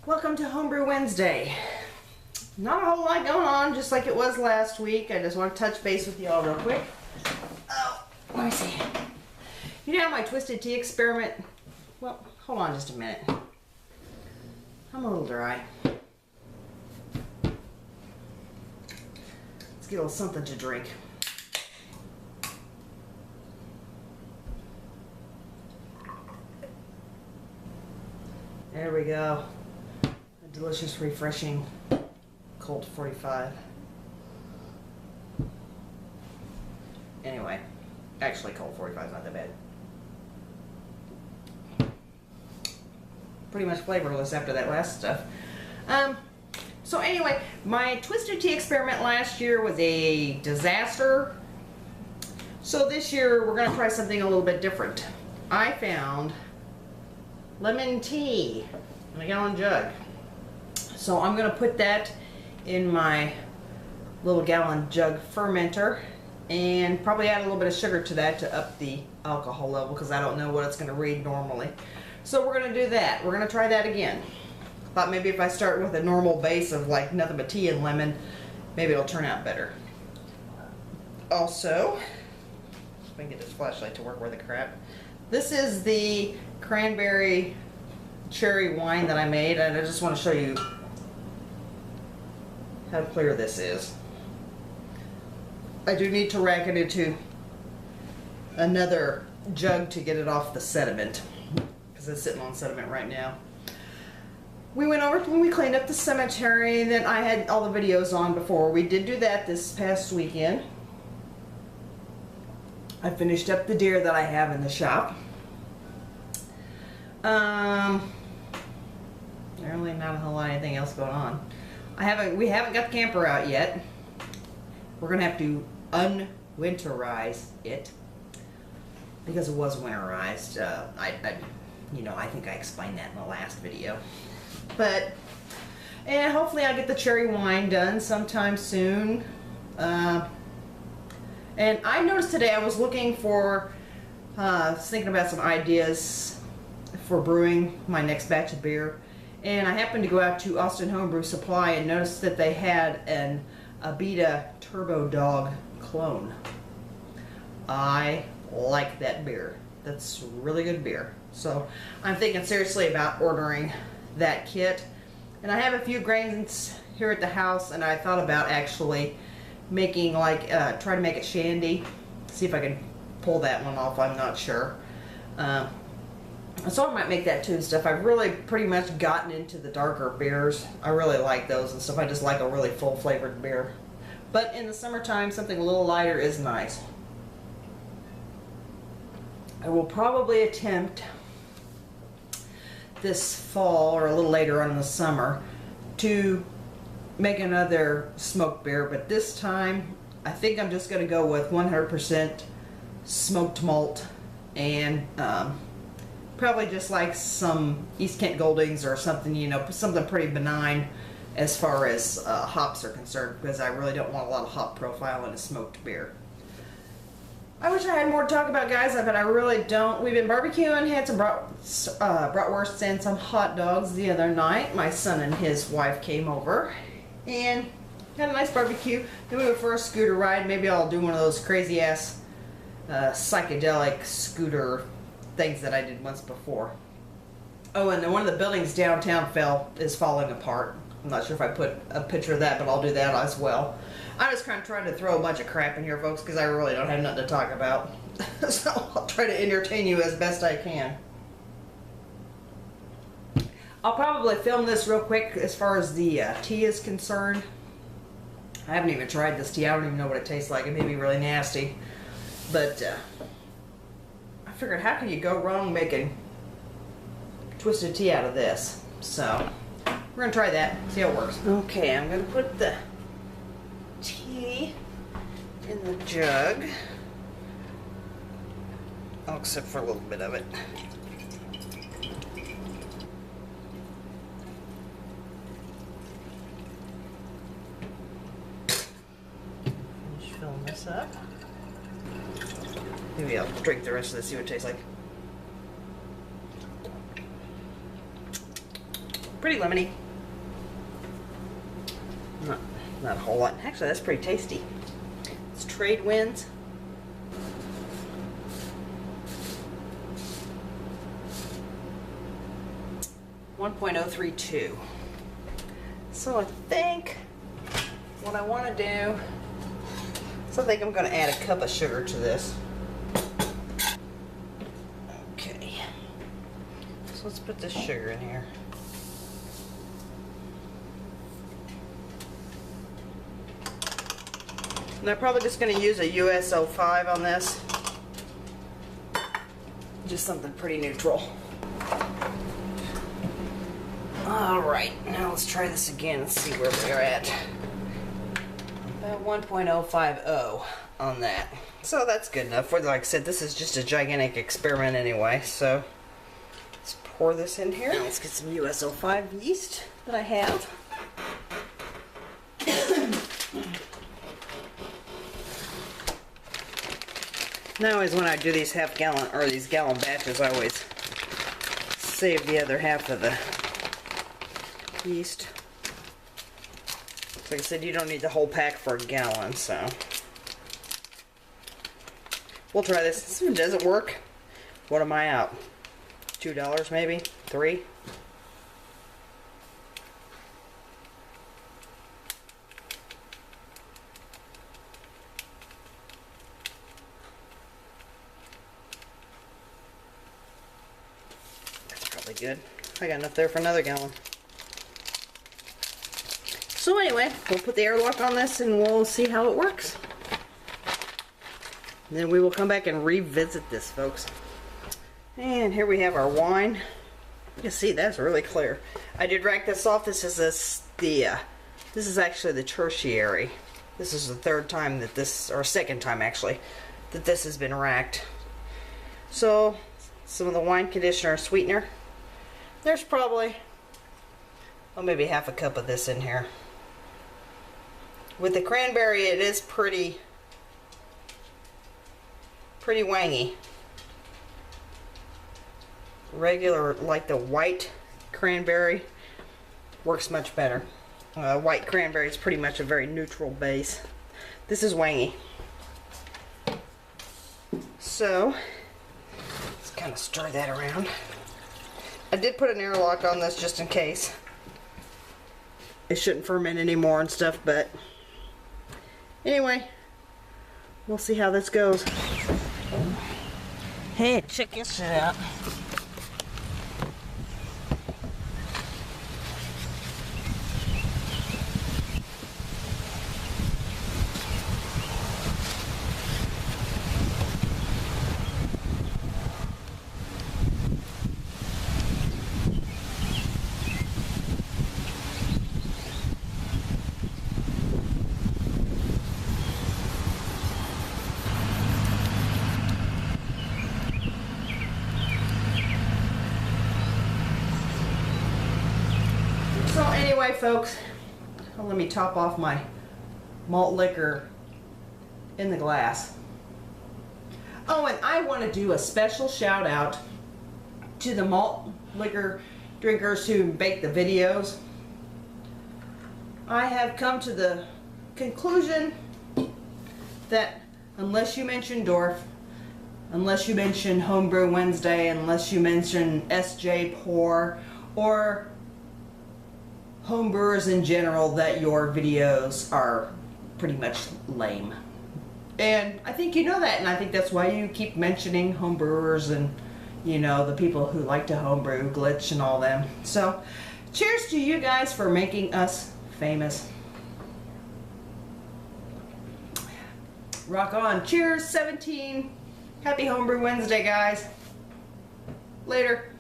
Welcome to Homebrew Wednesday. Not a whole lot going on, just like it was last week. I just want to touch base with y'all real quick. Oh, let me see. You know my twisted tea experiment? Well, hold on just a minute. I'm a little dry. Let's get a little something to drink. There we go. A delicious, refreshing cold 45. Anyway, actually cold 45 is not that bad. Pretty much flavorless after that last stuff. So anyway, my twisted tea experiment last year was a disaster. So this year we're going to try something a little bit different. I found lemon tea in a gallon jug. So I'm going to put that in my little gallon jug fermenter and probably add a little bit of sugar to that to up the alcohol level because I don't know what it's going to read normally. So we're going to do that. We're going to try that again. Thought maybe if I start with a normal base of like nothing but tea and lemon, maybe it'll turn out better. Also, if I can get this flashlight to work worth the crap. This is the cranberry cherry wine that I made, and I just want to show you how clear this is. I do need to rack it into another jug to get it off the sediment because it's sitting on sediment right now. We went over when we cleaned up the cemetery that I had all the videos on before. We did do that this past weekend. I finished up the deer that I have in the shop. Really not a whole lot of anything else going on. We haven't got the camper out yet. We're gonna have to unwinterize it because it was winterized. I think I explained that in the last video. And hopefully I'll get the cherry wine done sometime soon. And I noticed today I was looking for, thinking about some ideas for brewing my next batch of beer. And I happened to go out to Austin Homebrew Supply and noticed that they had an Abita Turbo Dog clone. I like that beer. That's really good beer. So I'm thinking seriously about ordering that kit. And I have a few grains here at the house, and I thought about actually making try to make it shandy. See if I can pull that one off. I'm not sure. So I might make that too and stuff. I've really pretty much gotten into the darker beers. I really like those and stuff. I just like a really full flavored beer. But in the summertime, something a little lighter is nice. I will probably attempt this fall or a little later on in the summer to make another smoked beer, but this time I think I'm just going to go with 100% smoked malt and probably just like some East Kent Goldings or something, something pretty benign as far as hops are concerned, because I really don't want a lot of hop profile in a smoked beer. I wish I had more to talk about, guys, but I really don't. We've been barbecuing, had some bratwursts and some hot dogs the other night. My son and his wife came over and had a nice barbecue. Then we went for a scooter ride. Maybe I'll do one of those crazy ass psychedelic scooter things that I did once before. Oh, and then one of the buildings downtown is falling apart. I'm not sure if I put a picture of that, but I'll do that as well. I'm just kind of trying to throw a bunch of crap in here, folks, because I really don't have nothing to talk about. So I'll try to entertain you as best I can. I'll probably film this real quick as far as the tea is concerned. I haven't even tried this tea. I don't even know what it tastes like. It may be really nasty. But I figured, how can you go wrong making twisted tea out of this? So we're going to try that, see how it works. Okay, I'm going to put the tea in the jug. Oh, except for a little bit of it. Finish filling this up. Maybe I'll drink the rest of this, see what it tastes like. pretty lemony. Not a whole lot. Actually, that's pretty tasty. It's Trade Winds. .032. So I think what I want to do, so I think I'm going to add a cup of sugar to this. Okay. So let's put this sugar in here. And I'm probably just going to use a US-05 on this. Just something pretty neutral. Alright, now let's try this again and see where we're at. About 1.050 on that. So that's good enough. Like I said, this is just a gigantic experiment anyway. So let's pour this in here. Now let's get some US-05 yeast that I have. Now always when I do these half-gallon or these gallon batches, I always save the other half of the yeast. Like I said, you don't need the whole pack for a gallon, so we'll try this. If it doesn't work, what am I out? $2 maybe? $3? That's probably good. I got enough there for another gallon. So anyway, we'll put the airlock on this and we'll see how it works. And then we will come back and revisit this, folks. And here we have our wine. You can see that's really clear. I did rack this off. This is this is actually the tertiary. This is the third time that this, or second time actually, that this has been racked. So some of the wine conditioner sweetener. There's probably, well, maybe half a cup of this in here. With the cranberry, it is pretty wangy. Regular, like the white cranberry, works much better. White cranberry is pretty much a very neutral base. This is wangy. So, let's kind of stir that around. I did put an airlock on this just in case. It shouldn't ferment anymore and stuff, but anyway, we'll see how this goes. Hey, check this shit out. So anyway, folks, let me top off my malt liquor in the glass. Oh, and I want to do a special shout out to the malt liquor drinkers who make the videos. I have come to the conclusion that unless you mention Dorf, unless you mention Homebrew Wednesday, unless you mention SJ Pour, or homebrewers in general, that your videos are pretty much lame. And I think you know that, and I think that's why you keep mentioning homebrewers and, you know, the people who like to homebrew, Glitch and all them. So, cheers to you guys for making us famous. Rock on. Cheers, 17. Happy Homebrew Wednesday, guys. Later.